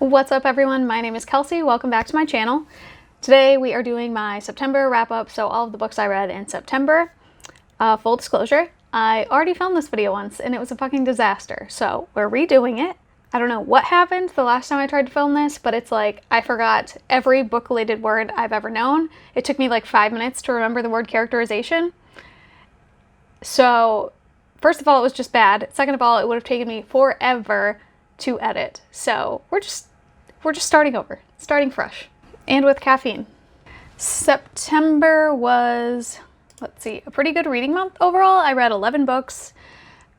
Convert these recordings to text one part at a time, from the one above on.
What's up everyone, my name is Kelsey, welcome back to my channel. Today we are doing my September wrap-up, so all of the books I read in September. Full disclosure, I already filmed this video once and it was a fucking disaster, so we're redoing it. I don't know what happened the last time I tried to film this, but it's like I forgot every book-related word I've ever known. It took me like 5 minutes to remember the word characterization. So, first of all, it was just bad. Second of all, it would have taken me forever to edit. So we're just starting over, starting fresh. And with caffeine. September was, let's see, a pretty good reading month overall. I read 11 books,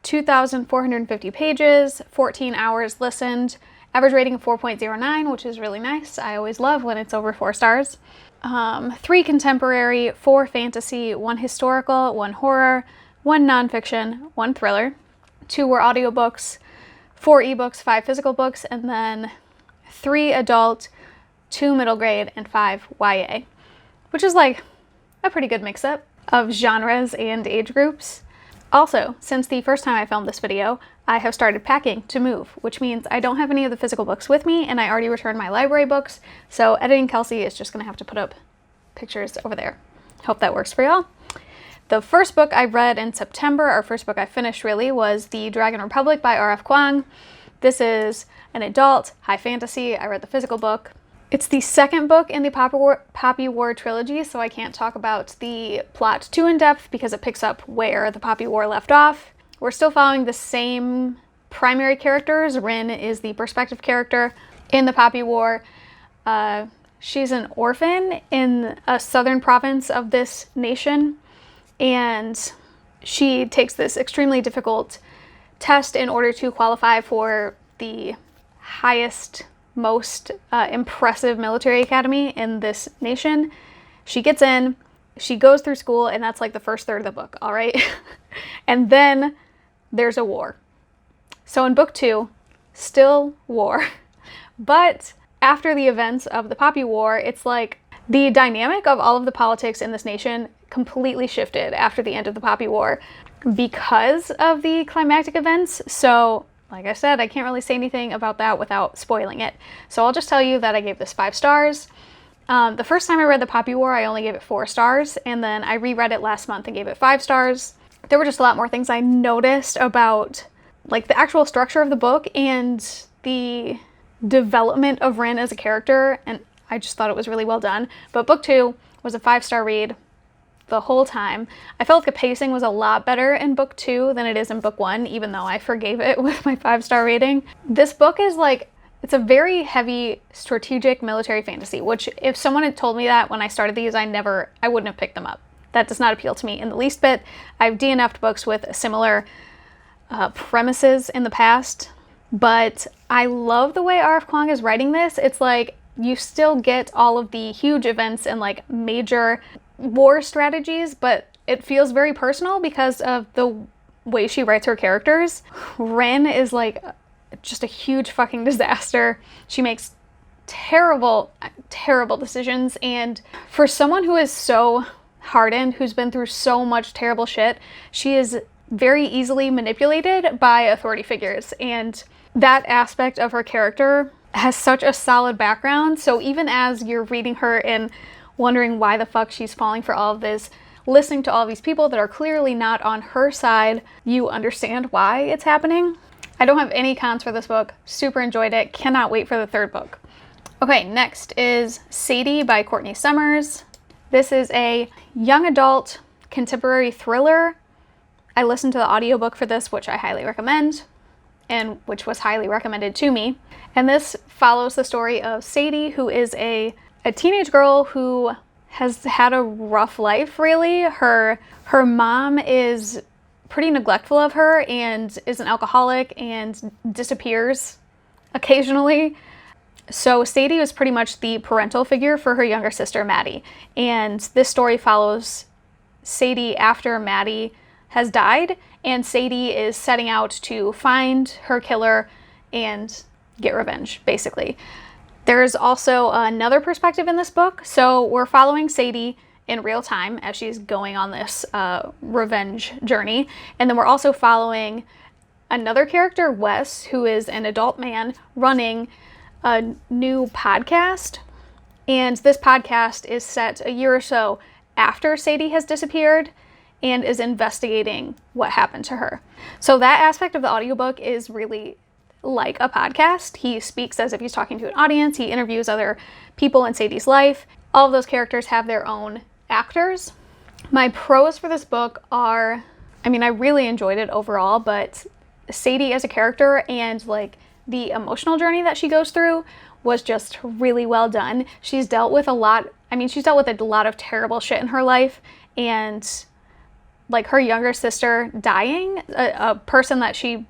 2,450 pages, 14 hours listened, average rating of 4.09, which is really nice. I always love when it's over 4 stars. 3 contemporary, 4 fantasy, 1 historical, 1 horror, 1 nonfiction, 1 thriller. 2 were audiobooks, 4 ebooks, 5 physical books, and then 3 adult, 2 middle grade, and 5 YA, which is like a pretty good mix-up of genres and age groups. Also, since the first time I filmed this video, I have started packing to move, which means I don't have any of the physical books with me, and I already returned my library books, so Editing Kelsey is just gonna have to put up pictures over there. Hope that works for y'all. The first book I read in September, or first book I finished really, was The Dragon Republic by RF Kuang. This is an adult, high fantasy. I read the physical book. It's the second book in the Poppy War trilogy, so I can't talk about the plot too in depth because it picks up where the Poppy War left off. We're still following the same primary characters. Rin is the perspective character in the Poppy War. She's an orphan in a southern province of this nation, and she takes this extremely difficult test in order to qualify for the highest, most impressive military academy in this nation. She gets in, she goes through school, and that's like the first third of the book, all right? And then there's a war. So in book 2, still war. But after the events of the Poppy War, it's like the dynamic of all of the politics in this nation completely shifted after the end of the Poppy War because of the climactic events. So, like I said, I can't really say anything about that without spoiling it. So I'll just tell you that I gave this 5 stars. The first time I read the Poppy War, I only gave it 4 stars, and then I reread it last month and gave it 5 stars. There were just a lot more things I noticed about like the actual structure of the book and the development of Rin as a character, and I just thought it was really well done. But book 2 was a 5-star read the whole time. I felt like the pacing was a lot better in book 2 than it is in book 1, even though I forgave it with my 5-star rating. This book is like, it's a very heavy strategic military fantasy, which if someone had told me that when I started these, I wouldn't have picked them up. That does not appeal to me in the least bit. I've DNF'd books with similar premises in the past, but I love the way RF Kuang is writing this. It's like you still get all of the huge events and like major war strategies, but it feels very personal because of the way she writes her characters. Rin is like just a huge fucking disaster. She makes terrible, terrible decisions, and for someone who is so hardened, who's been through so much terrible shit, she is very easily manipulated by authority figures, and that aspect of her character has such a solid background. So even as you're reading her and wondering why the fuck she's falling for all of this, listening to all these people that are clearly not on her side, you understand why it's happening. I don't have any cons for this book. Super enjoyed it. Cannot wait for the 3rd book. Okay, next is Sadie by Courtney Summers. This is a young adult contemporary thriller. I listened to the audiobook for this, which I highly recommend, and which was highly recommended to me. And this follows the story of Sadie, who is a teenage girl who has had a rough life, really. Her mom is pretty neglectful of her and is an alcoholic and disappears occasionally. So Sadie was pretty much the parental figure for her younger sister, Maddie. And this story follows Sadie after Maddie has died, and Sadie is setting out to find her killer and get revenge, basically. There's also another perspective in this book. So we're following Sadie in real time as she's going on this revenge journey. And then we're also following another character, Wes, who is an adult man running a new podcast, and this podcast is set a year or so after Sadie has disappeared and is investigating what happened to her. So that aspect of the audiobook is really like a podcast. He speaks as if he's talking to an audience. He interviews other people in Sadie's life. All of those characters have their own actors. My pros for this book are, I mean, I really enjoyed it overall, but Sadie as a character and like the emotional journey that she goes through was just really well done. She's dealt with a lot of terrible shit in her life, and like her younger sister dying, a person that she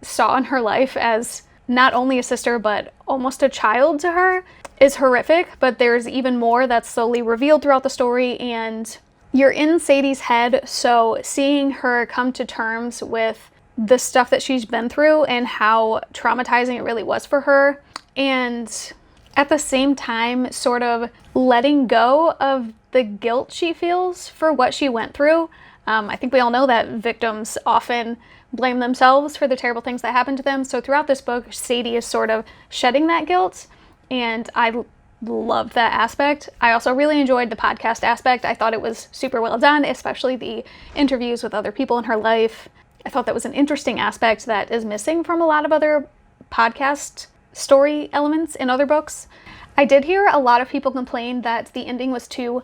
saw in her life as not only a sister but almost a child to her, is horrific. But there's even more that's slowly revealed throughout the story, and you're in Sadie's head, so seeing her come to terms with the stuff that she's been through and how traumatizing it really was for her, and at the same time sort of letting go of the guilt she feels for what she went through. I think we all know that victims often blame themselves for the terrible things that happen to them. So throughout this book, Sadie is sort of shedding that guilt, and I loved that aspect. I also really enjoyed the podcast aspect. I thought it was super well done, especially the interviews with other people in her life. I thought that was an interesting aspect that is missing from a lot of other podcast story elements in other books. I did hear a lot of people complain that the ending was too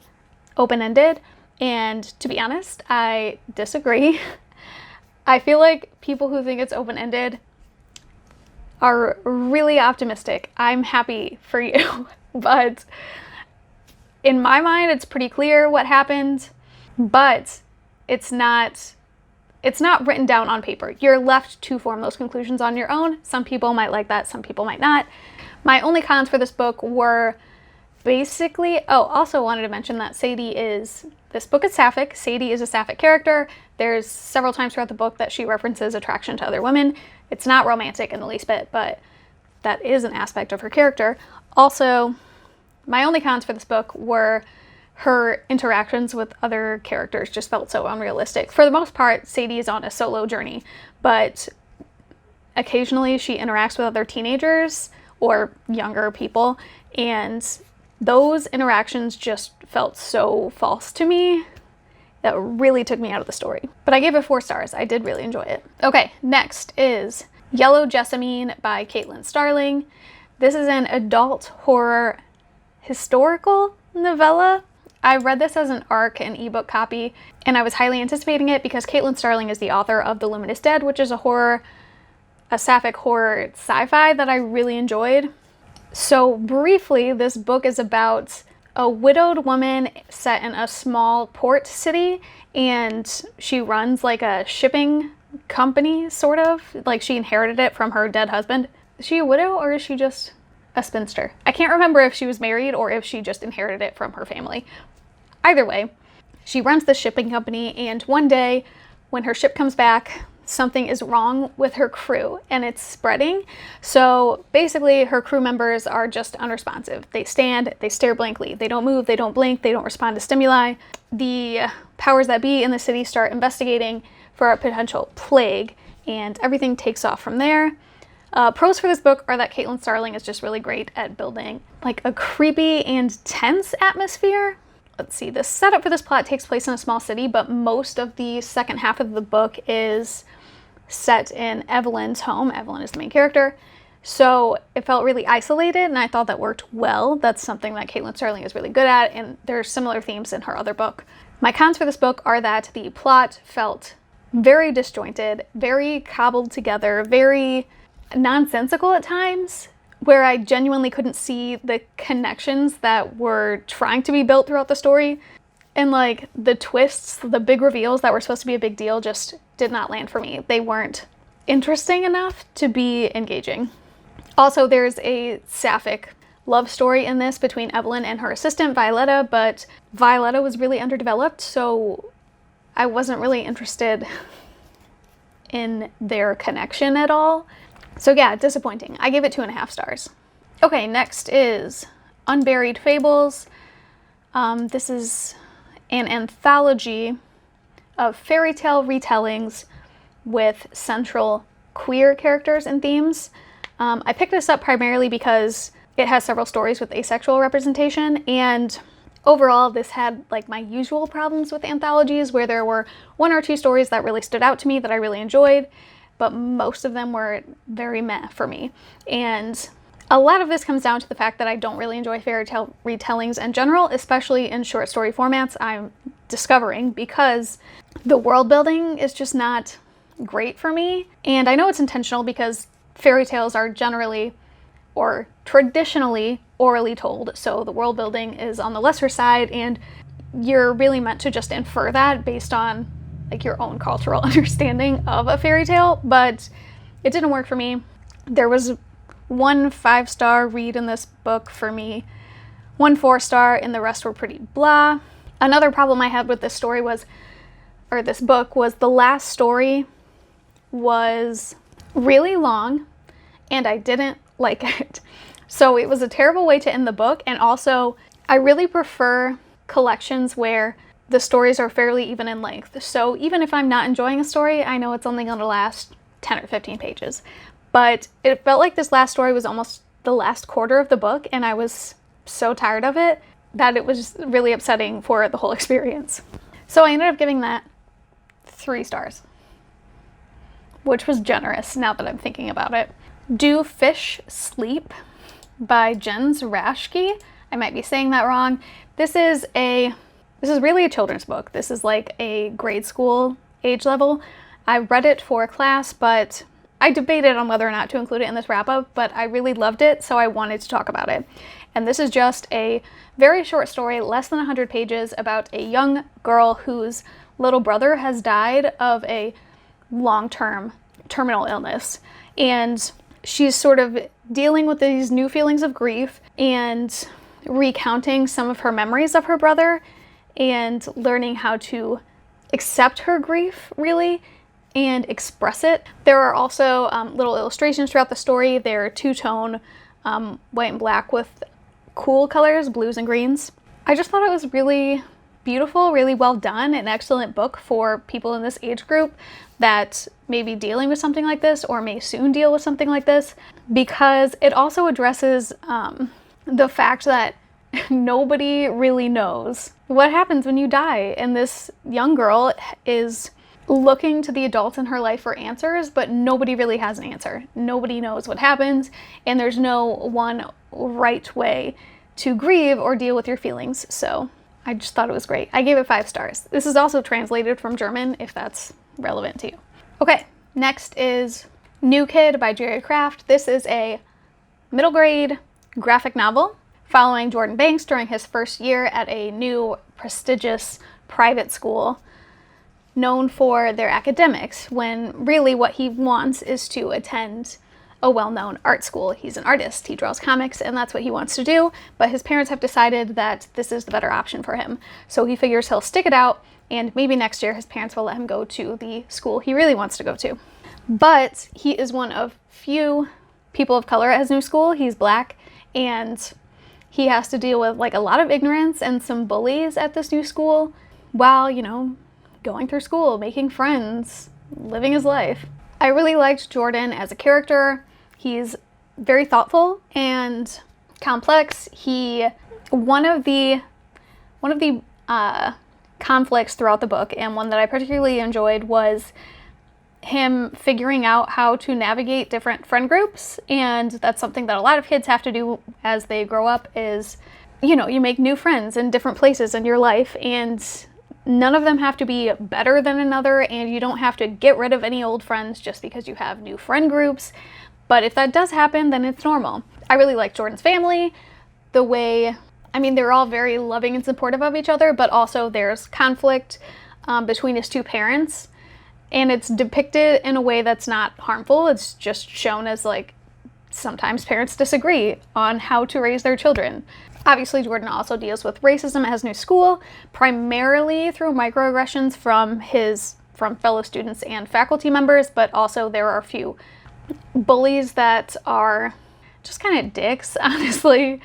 open-ended, and to be honest, I disagree. I feel like people who think it's open-ended are really optimistic. I'm happy for you, but in my mind, it's pretty clear what happened, but it's not written down on paper. You're left to form those conclusions on your own. Some people might like that, some people might not. My only cons for this book were basically, also wanted to mention that this book is sapphic. Sadie is a sapphic character. There's several times throughout the book that she references attraction to other women. It's not romantic in the least bit, but that is an aspect of her character. Also, my only cons for this book were her interactions with other characters just felt so unrealistic. For the most part, Sadie is on a solo journey, but occasionally she interacts with other teenagers or younger people, and those interactions just felt so false to me. That really took me out of the story. But I gave it 4 stars. I did really enjoy it. Okay, next is Yellow Jessamine by Caitlin Starling. This is an adult horror historical novella. I read this as an ARC, an ebook copy, and I was highly anticipating it because Caitlin Starling is the author of The Luminous Dead, which is a sapphic horror sci-fi that I really enjoyed. So briefly, this book is about a widowed woman set in a small port city, and she runs like a shipping company, sort of. Like she inherited it from her dead husband. Is she a widow or is she just a spinster? I can't remember if she was married or if she just inherited it from her family. Either way, she runs the shipping company, and one day when her ship comes back, something is wrong with her crew and it's spreading. So basically her crew members are just unresponsive. They stand, they stare blankly, they don't move, they don't blink, they don't respond to stimuli. The powers that be in the city start investigating for a potential plague, and everything takes off from there. Pros for this book are that Caitlin Starling is just really great at building like a creepy and tense atmosphere. Let's see, the setup for this plot takes place in a small city, but most of the second half of the book is set in Evelyn's home. Evelyn is the main character. So it felt really isolated, and I thought that worked well. That's something that Caitlin Starling is really good at, and there's similar themes in her other book. My cons for this book are that the plot felt very disjointed, very cobbled together, very nonsensical at times, where I genuinely couldn't see the connections that were trying to be built throughout the story. And like the twists, the big reveals that were supposed to be a big deal just did not land for me. They weren't interesting enough to be engaging. Also, there's a sapphic love story in this between Evelyn and her assistant, Violetta, but Violetta was really underdeveloped, so I wasn't really interested in their connection at all. So yeah, disappointing. I gave it 2.5 stars. Okay, next is Unburied Fables. This is an anthology of fairy tale retellings with central queer characters and themes. I picked this up primarily because it has several stories with asexual representation, and overall this had like my usual problems with anthologies where there were 1 or 2 stories that really stood out to me that I really enjoyed, but most of them were very meh for me. And a lot of this comes down to the fact that I don't really enjoy fairy tale retellings in general, especially in short story formats, I'm discovering, because the world building is just not great for me. And I know it's intentional because fairy tales are generally or traditionally orally told, so the world building is on the lesser side, and you're really meant to just infer that based on like your own cultural understanding of a fairy tale, but it didn't work for me. There was 1 5-star read in this book for me, 1 4-star, and the rest were pretty blah. Another problem I had with this story was, or this book, was the last story was really long and I didn't like it. So it was a terrible way to end the book, and also I really prefer collections where the stories are fairly even in length. So even if I'm not enjoying a story, I know it's only going to last 10 or 15 pages. But it felt like this last story was almost the last quarter of the book, and I was so tired of it that it was really upsetting for the whole experience. So I ended up giving that 3 stars, which was generous now that I'm thinking about it. Do Fish Sleep by Jens Raschke. I might be saying that wrong. This is really a children's book. This is like a grade school age level. I read it for a class, but I debated on whether or not to include it in this wrap-up, but I really loved it, so I wanted to talk about it. And this is just a very short story, less than 100 pages, about a young girl whose little brother has died of a long-term terminal illness. And she's sort of dealing with these new feelings of grief and recounting some of her memories of her brother and learning how to accept her grief, really, and express it. There are also little illustrations throughout the story. They're 2-tone, white and black with cool colors, blues and greens. I just thought it was really beautiful, really well done, an excellent book for people in this age group that may be dealing with something like this or may soon deal with something like this, because it also addresses the fact that nobody really knows what happens when you die, and this young girl is looking to the adults in her life for answers, but nobody really has an answer. Nobody knows what happens, and there's no one right way to grieve or deal with your feelings. So I just thought it was great. I gave it 5 stars. This is also translated from German, if that's relevant to you. Okay, next is New Kid by Jerry Craft. This is a middle grade graphic novel following Jordan Banks during his first year at a new prestigious private school known for their academics, when really what he wants is to attend a well-known art school. He's an artist, he draws comics, and that's what he wants to do, but his parents have decided that this is the better option for him. So he figures he'll stick it out, and maybe next year his parents will let him go to the school he really wants to go to. But he is one of few people of color at his new school. He's black, and he has to deal with like a lot of ignorance and some bullies at this new school while, you know, going through school, making friends, living his life. I really liked Jordan as a character. He's very thoughtful and complex. One of the conflicts throughout the book, and one that I particularly enjoyed, was him figuring out how to navigate different friend groups. And that's something that a lot of kids have to do as they grow up, is, you know, you make new friends in different places in your life, and none of them have to be better than another, and you don't have to get rid of any old friends just because you have new friend groups. But if that does happen, then it's normal. I really like Jordan's family, the way, I mean, they're all very loving and supportive of each other, but also there's conflict between his 2 parents, and it's depicted in a way that's not harmful. It's just shown as like, sometimes parents disagree on how to raise their children. Obviously, Jordan also deals with racism at his new school, primarily through microaggressions from fellow students and faculty members, but also there are a few bullies that are just kind of dicks, honestly.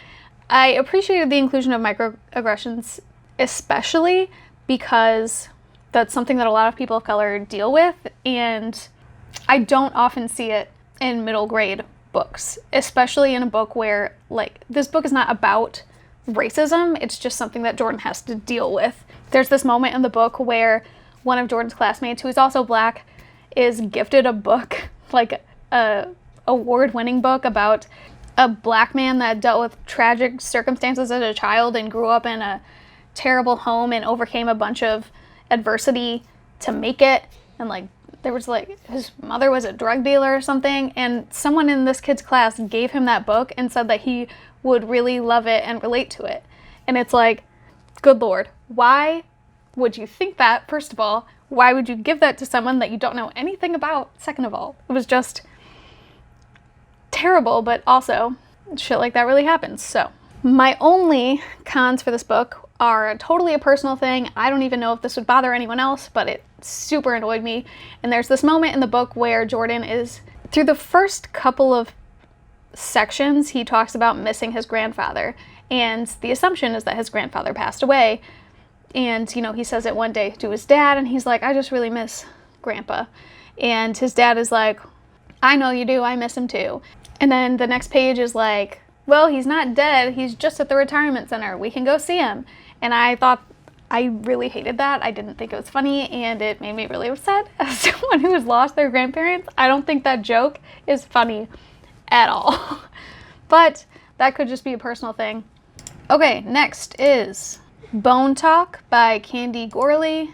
I appreciated the inclusion of microaggressions, especially because that's something that a lot of people of color deal with, and I don't often see it in middle grade books, especially in a book where, like, this book is not about racism, it's just something that Jordan has to deal with. There's this moment in the book where one of Jordan's classmates, who is also black, is gifted a book, like a award-winning book about a black man that dealt with tragic circumstances as a child and grew up in a terrible home and overcame a bunch of adversity to make it. And like, there was like, his mother was a drug dealer or something, and someone in this kid's class gave him that book and said that he would really love it and relate to it. And it's like, good Lord, why would you think that? First of all, why would you give that to someone that you don't know anything about? Second of all, it was just terrible, but also shit like that really happens. So my only cons for this book are totally a personal thing. I don't even know if this would bother anyone else, but it super annoyed me. And there's this moment in the book where Jordan is, through the first couple of sections, he talks about missing his grandfather, and the assumption is that his grandfather passed away. And, you know, he says it one day to his dad, and he's like, I just really miss Grandpa. And his dad is like, I know you do, I miss him too. And then the next page is like, well, he's not dead, he's just at the retirement center, we can go see him. And I thought, I really hated that. I didn't think it was funny, and it made me really upset as someone who has lost their grandparents. I don't think that joke is funny at all. But that could just be a personal thing. Okay, next is Bone Talk by Candy Gourley.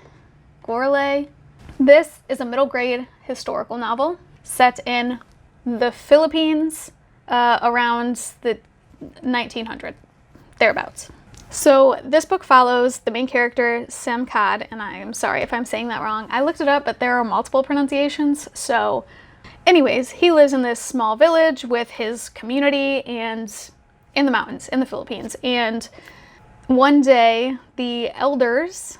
This is a middle grade historical novel set in the Philippines around the 1900s, thereabouts. So this book follows the main character, Samkad, and I'm sorry if I'm saying that wrong. I looked it up, but there are multiple pronunciations. So anyways, he lives in this small village with his community and in the mountains in the Philippines. And one day, the elders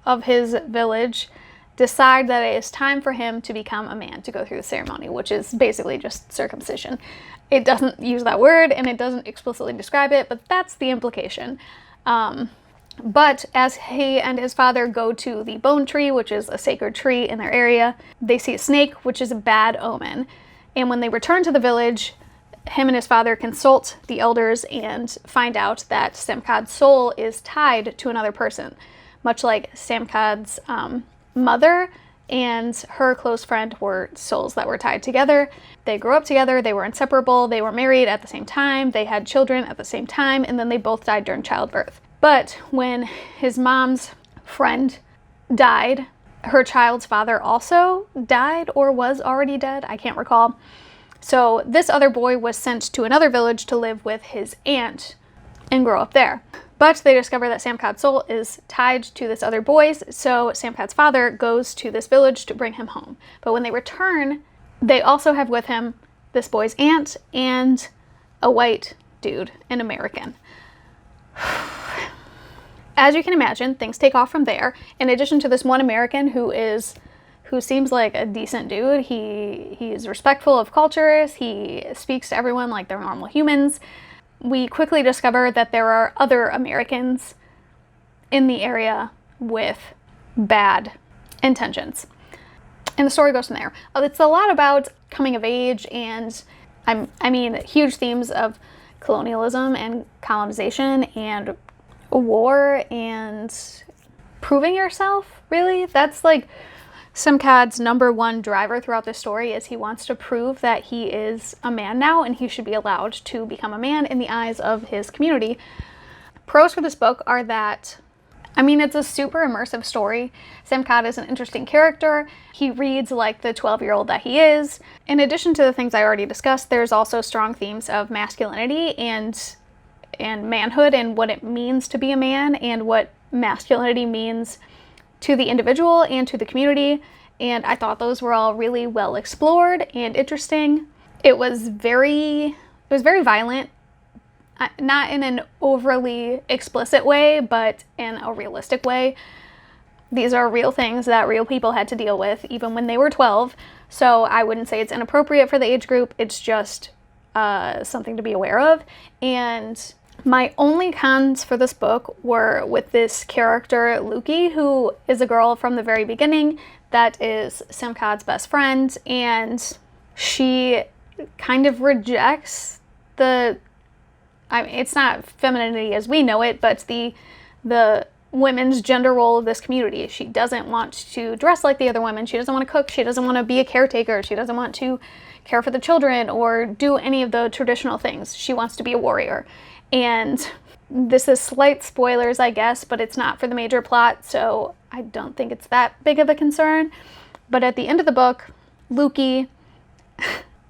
of his village decide that it is time for him to become a man, to go through the ceremony, which is basically just circumcision. It doesn't use that word, and it doesn't explicitly describe it, but that's the implication. But as he and his father go to the bone tree, which is a sacred tree in their area, they see a snake, which is a bad omen. And when they return to the village, him and his father consult the elders and find out that Samkad's soul is tied to another person, much like Samkad's mother and her close friend were souls that were tied together. They grew up together, they were inseparable, they were married at the same time, they had children at the same time, and then they both died during childbirth. But when his mom's friend died, her child's father also died or was already dead, I can't recall. So this other boy was sent to another village to live with his aunt and grow up there. But they discover that Samkad's soul is tied to this other boy's, so Samkad's father goes to this village to bring him home. But when they return, they also have with him this boy's aunt and a white dude, an American. As you can imagine, things take off from there. In addition to this one American who seems like a decent dude, he is respectful of cultures, he speaks to everyone like they're normal humans. We quickly discover that there are other Americans in the area with bad intentions. And the story goes from there. It's a lot about coming of age and, huge themes of colonialism and colonization and war and proving yourself, really. That's like Samkad's number one driver throughout this story, is he wants to prove that he is a man now and he should be allowed to become a man in the eyes of his community. Pros for this book are that, it's a super immersive story. Samkad is an interesting character. He reads like the 12-year-old that he is. In addition to the things I already discussed, there's also strong themes of masculinity and manhood and what it means to be a man and what masculinity means to the individual and to the community, and I thought those were all really well explored and interesting. It was very violent, not in an overly explicit way, but in a realistic way. These are real things that real people had to deal with even when they were 12, so I wouldn't say it's inappropriate for the age group. It's just something to be aware of. And my only cons for this book were with this character, Luki, who is a girl from the very beginning that is Samkad's best friend, and she kind of rejects it's not femininity as we know it, but the women's gender role of this community. She doesn't want to dress like the other women. She doesn't want to cook. She doesn't want to be a caretaker. She doesn't want to care for the children or do any of the traditional things. She wants to be a warrior. And this is slight spoilers, I guess, but it's not for the major plot, so I don't think it's that big of a concern. But at the end of the book, Lukey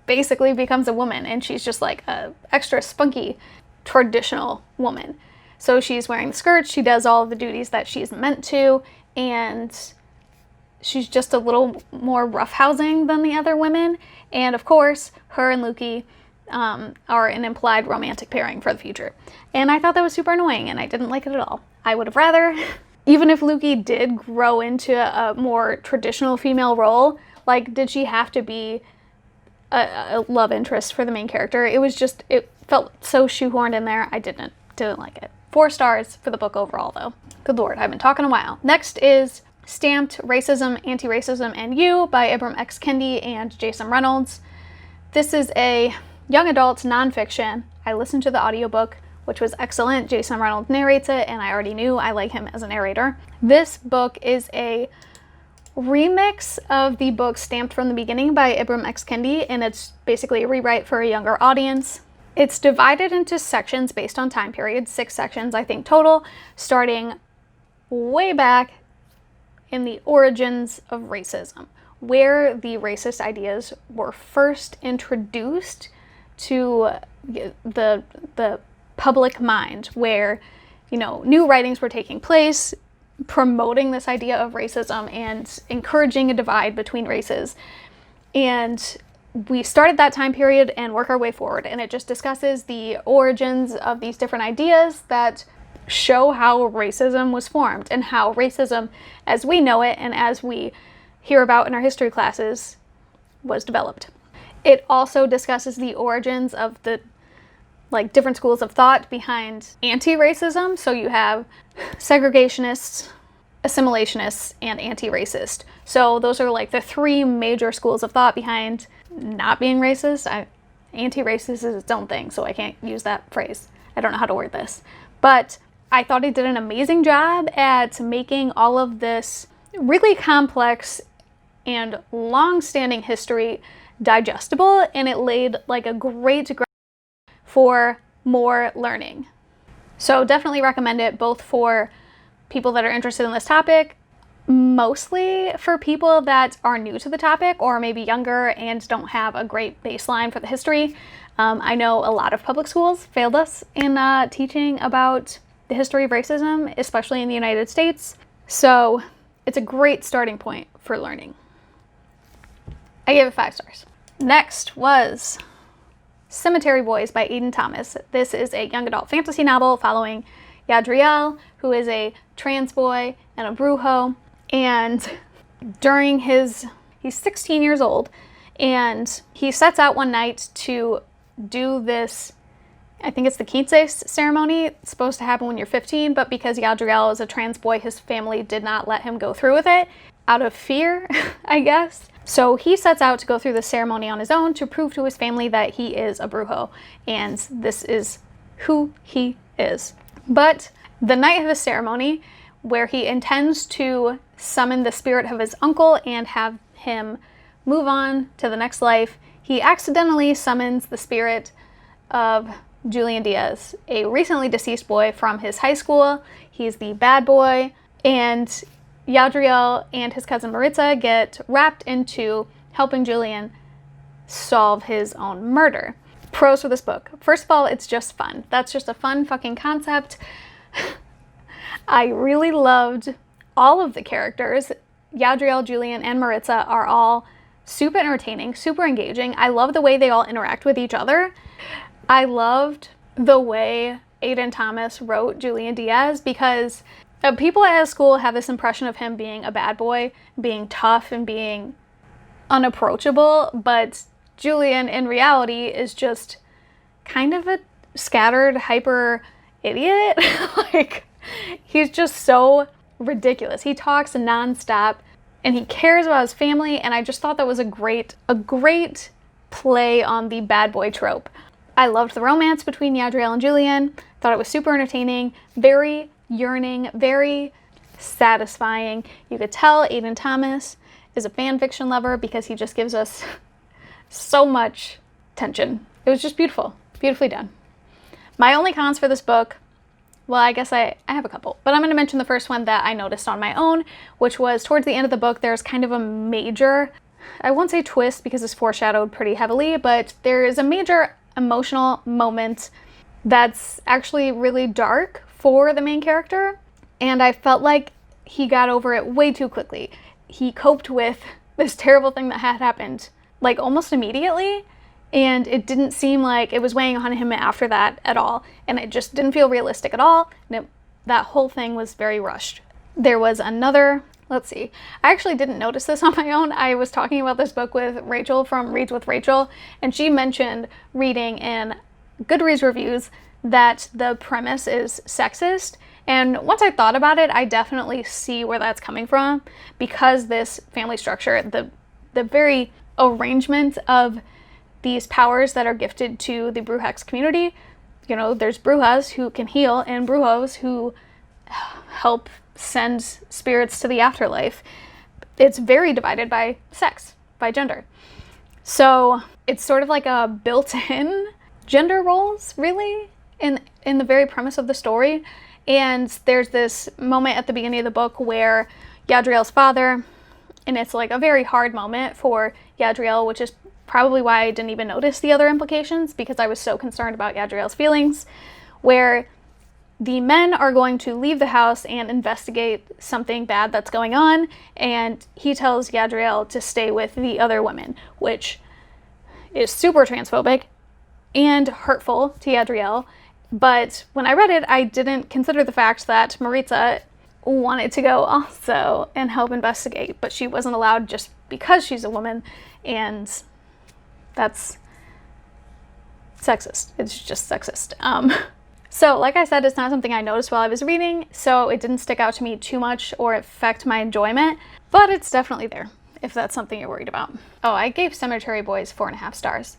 basically becomes a woman, and she's just like a extra spunky traditional woman. So she's wearing the skirt, she does all of the duties that she's meant to, and she's just a little more roughhousing than the other women. And of course, her and Lukey are an implied romantic pairing for the future. And I thought that was super annoying, and I didn't like it at all. I would have rather, even if Lukey did grow into a more traditional female role, like, did she have to be a love interest for the main character? It felt so shoehorned in there. I didn't like it. 4 stars for the book overall, though. Good lord, I've been talking a while. Next is Stamped: Racism, Anti-Racism, and You by Ibram X. Kendi and Jason Reynolds. This is a young adult nonfiction. I listened to the audiobook, which was excellent. Jason Reynolds narrates it, and I already knew I like him as a narrator. This book is a remix of the book Stamped from the Beginning by Ibram X. Kendi, and it's basically a rewrite for a younger audience. It's divided into sections based on time period, 6 sections, I think, total, starting way back in the origins of racism, where the racist ideas were first introduced to the public mind, where, you know, new writings were taking place, promoting this idea of racism and encouraging a divide between races. And we started that time period and work our way forward, and it just discusses the origins of these different ideas that show how racism was formed and how racism as we know it and as we hear about in our history classes was developed. It also discusses the origins of the different schools of thought behind anti-racism. So you have segregationists, assimilationists, and anti-racist. So those are like the 3 major schools of thought behind not being racist. Anti-racist is its own thing, so I can't use that phrase. I don't know how to word this. But I thought he did an amazing job at making all of this really complex and long-standing history digestible, and it laid like a great ground for more learning. So definitely recommend it, both for people that are interested in this topic, mostly for people that are new to the topic or maybe younger and don't have a great baseline for the history. I know a lot of public schools failed us in teaching about the history of racism, especially in the United States. So it's a great starting point for learning. I gave it 5 stars. Next was Cemetery Boys by Aiden Thomas. This is a young adult fantasy novel following Yadriel, who is a trans boy and a brujo. And he's 16 years old, and he sets out one night to do this, I think it's the Quince ceremony. It's supposed to happen when you're 15, but because Yadriel is a trans boy, his family did not let him go through with it out of fear, I guess. So he sets out to go through the ceremony on his own to prove to his family that he is a brujo, and this is who he is. But the night of the ceremony, where he intends to summon the spirit of his uncle and have him move on to the next life, he accidentally summons the spirit of Julian Diaz, a recently deceased boy from his high school. He's the bad boy, and Yadriel and his cousin Maritza get wrapped into helping Julian solve his own murder. Pros for this book. First of all, it's just fun. That's just a fun fucking concept. I really loved all of the characters. Yadriel, Julian, and Maritza are all super entertaining, super engaging. I love the way they all interact with each other. I loved the way Aiden Thomas wrote Julian Diaz, because people at his school have this impression of him being a bad boy, being tough and being unapproachable, but Julian in reality is just kind of a scattered, hyper idiot. He's just so ridiculous. He talks nonstop and he cares about his family, and I just thought that was a great play on the bad boy trope. I loved the romance between Yadriel and Julian. Thought it was super entertaining, very yearning, very satisfying. You could tell Aiden Thomas is a fan fiction lover because he just gives us so much tension. It was just beautiful, beautifully done. My only cons for this book, well, I guess I have a couple, but I'm going to mention the first one that I noticed on my own, which was towards the end of the book, there's kind of a major, I won't say twist because it's foreshadowed pretty heavily, but there is a major emotional moment that's actually really dark for the main character, and I felt like he got over it way too quickly. He coped with this terrible thing that had happened like almost immediately, and it didn't seem like it was weighing on him after that at all, and it just didn't feel realistic at all, and that whole thing was very rushed. There was another, let's see, I actually didn't notice this on my own. I was talking about this book with Rachel from Reads with Rachel, and she mentioned reading in Goodreads reviews that the premise is sexist, and once I thought about it, I definitely see where that's coming from, because this family structure, the very arrangement of these powers that are gifted to the Brujah's community, you know, there's Brujas who can heal and Brujos who help send spirits to the afterlife. It's very divided by sex, by gender. So it's sort of like a built-in gender roles, really, in the very premise of the story. And there's this moment at the beginning of the book where Yadriel's father, and it's like a very hard moment for Yadriel, which is probably why I didn't even notice the other implications, because I was so concerned about Yadriel's feelings, where the men are going to leave the house and investigate something bad that's going on, and he tells Yadriel to stay with the other women, which is super transphobic and hurtful to Yadriel. But when I read it, I didn't consider the fact that Maritza wanted to go also and help investigate, but she wasn't allowed just because she's a woman, and that's sexist. It's just sexist. So like I said, it's not something I noticed while I was reading, so it didn't stick out to me too much or affect my enjoyment, but it's definitely there if that's something you're worried about. Oh, I gave Cemetery Boys 4.5 stars.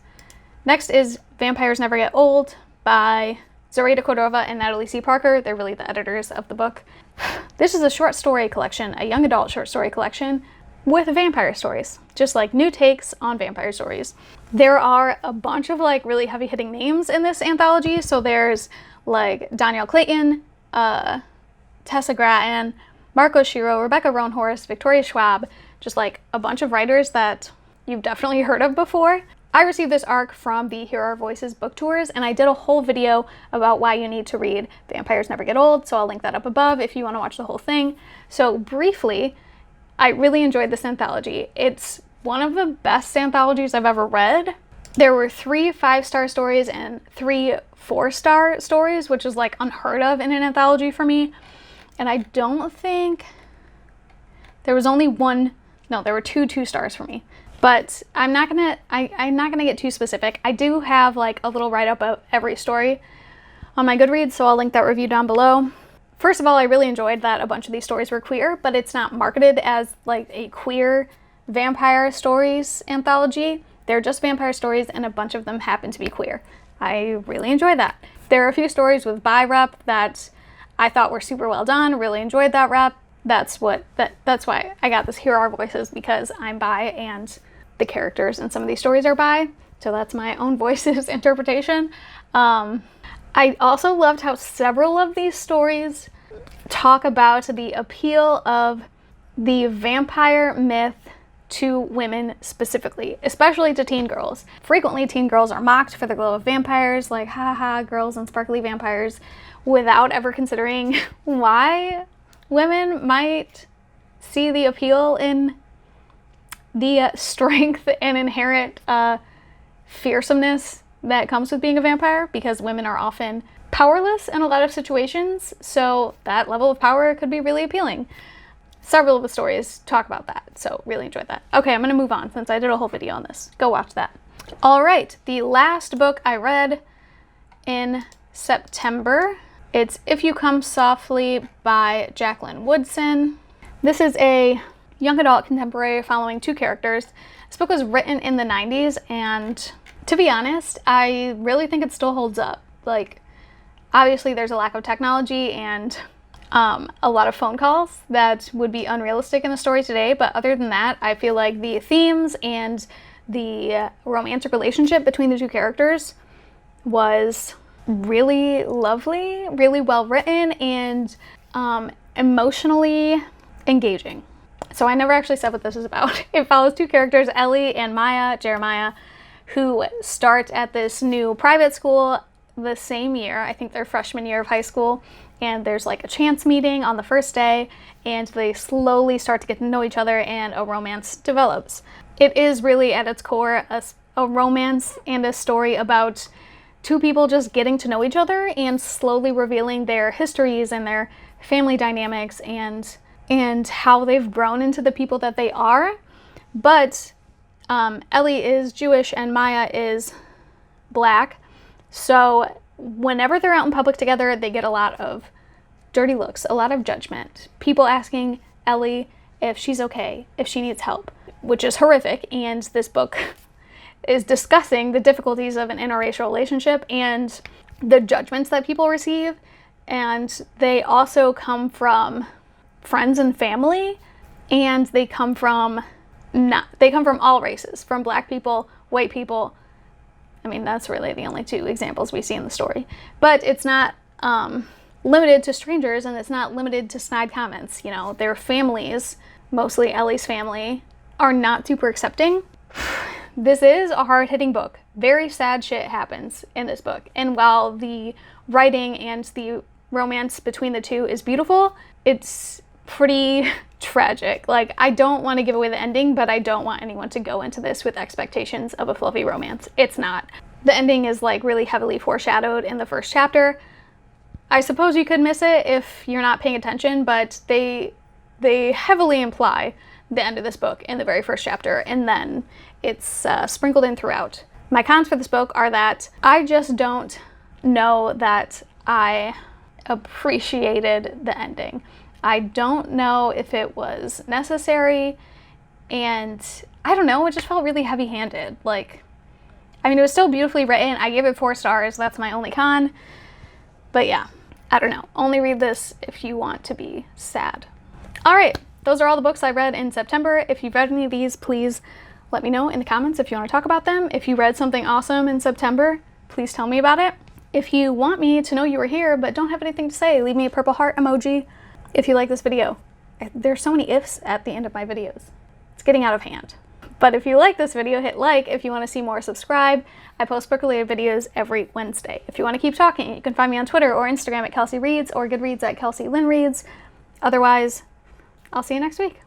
Next is Vampires Never Get Old by Zoraida Cordova and Natalie C. Parker. They're really the editors of the book. This is a short story collection, a young adult short story collection with vampire stories, just like new takes on vampire stories. There are a bunch of like really heavy hitting names in this anthology. So there's like Danielle Clayton, Tessa Grattan, Marco Shiro, Rebecca Roanhorst, Victoria Schwab, just like a bunch of writers that you've definitely heard of before. I received this arc from the Hear Our Voices book tours, and I did a whole video about why you need to read Vampires Never Get Old, so I'll link that up above if you want to watch the whole thing. So briefly, I really enjoyed this anthology. It's one of the best anthologies I've ever read. There were 3 5-star stories and 3 4-star stories, which is like unheard of in an anthology for me. And I don't think there was only one, no, there were 2 2-stars for me. But I'm not gonna get too specific. I do have like a little write-up of every story on my Goodreads, so I'll link that review down below. First of all, I really enjoyed that a bunch of these stories were queer, but it's not marketed as like a queer vampire stories anthology. They're just vampire stories, and a bunch of them happen to be queer. I really enjoyed that. There are a few stories with bi rep that I thought were super well done. Really enjoyed that rep. That's why I got this Hear Our Voices, because I'm bi and the characters in some of these stories are bi, so that's my own voices interpretation. I also loved how several of these stories talk about the appeal of the vampire myth to women specifically, especially to teen girls. Frequently, teen girls are mocked for the glow of vampires, like haha, girls and sparkly vampires, without ever considering why women might see the appeal in the strength and inherent fearsomeness that comes with being a vampire, because women are often powerless in a lot of situations, so that level of power could be really appealing. Several of the stories talk about that, so really enjoyed that. Okay, I'm gonna move on since I did a whole video on this. Go watch that. All right, the last book I read in September, it's If You Come Softly by Jacqueline Woodson. This is a young adult contemporary following 2 characters, This book was written in the 90s, and to be honest, I really think it still holds up. Like, obviously there's a lack of technology and a lot of phone calls that would be unrealistic in a story today, but other than that, I feel like the themes and the romantic relationship between the two characters was really lovely, really well written, and emotionally engaging. So I never actually said what this is about. It follows two characters, Ellie and Maya, Jeremiah, who start at this new private school the same year. I think their freshman year of high school, and there's like a chance meeting on the first day, and they slowly start to get to know each other, and a romance develops. It is really at its core a romance and a story about two people just getting to know each other and slowly revealing their histories and their family dynamics and how they've grown into the people that they are. But Ellie is Jewish and Maya is Black, so whenever they're out in public together, they get a lot of dirty looks, a lot of judgment. People asking Ellie if she's okay, if she needs help, which is horrific, and this book is discussing the difficulties of an interracial relationship and the judgments that people receive. And they also come from friends and family, and they come from all races, from Black people, white people. I mean, that's really the only two examples we see in the story. But it's not limited to strangers, and it's not limited to snide comments. You know, their families, mostly Ellie's family, are not super accepting. This is a hard-hitting book. Very sad shit happens in this book. And while the writing and the romance between the two is beautiful, it's pretty tragic. Like, I don't want to give away the ending, but I don't want anyone to go into this with expectations of a fluffy romance. It's not. The ending is like really heavily foreshadowed in the first chapter. I suppose you could miss it if you're not paying attention, but they heavily imply the end of this book in the very first chapter, and then it's sprinkled in throughout. My cons for this book are that I just don't know that I appreciated the ending. I don't know if it was necessary, and I don't know, it just felt really heavy-handed. Like, I mean, it was still beautifully written. I gave it 4 stars. That's my only con. But yeah, I don't know. Only read this if you want to be sad. All right, those are all the books I read in September. If you've read any of these, please let me know in the comments if you want to talk about them. If you read something awesome in September, please tell me about it. If you want me to know you were here but don't have anything to say, leave me a purple heart emoji. If you like this video, there's so many ifs at the end of my videos. It's getting out of hand. But if you like this video, hit like. If you want to see more, subscribe. I post book-related videos every Wednesday. If you want to keep talking, you can find me on Twitter or Instagram at Kelsey Reads or Goodreads at Kelsey Lynn Reads. Otherwise, I'll see you next week.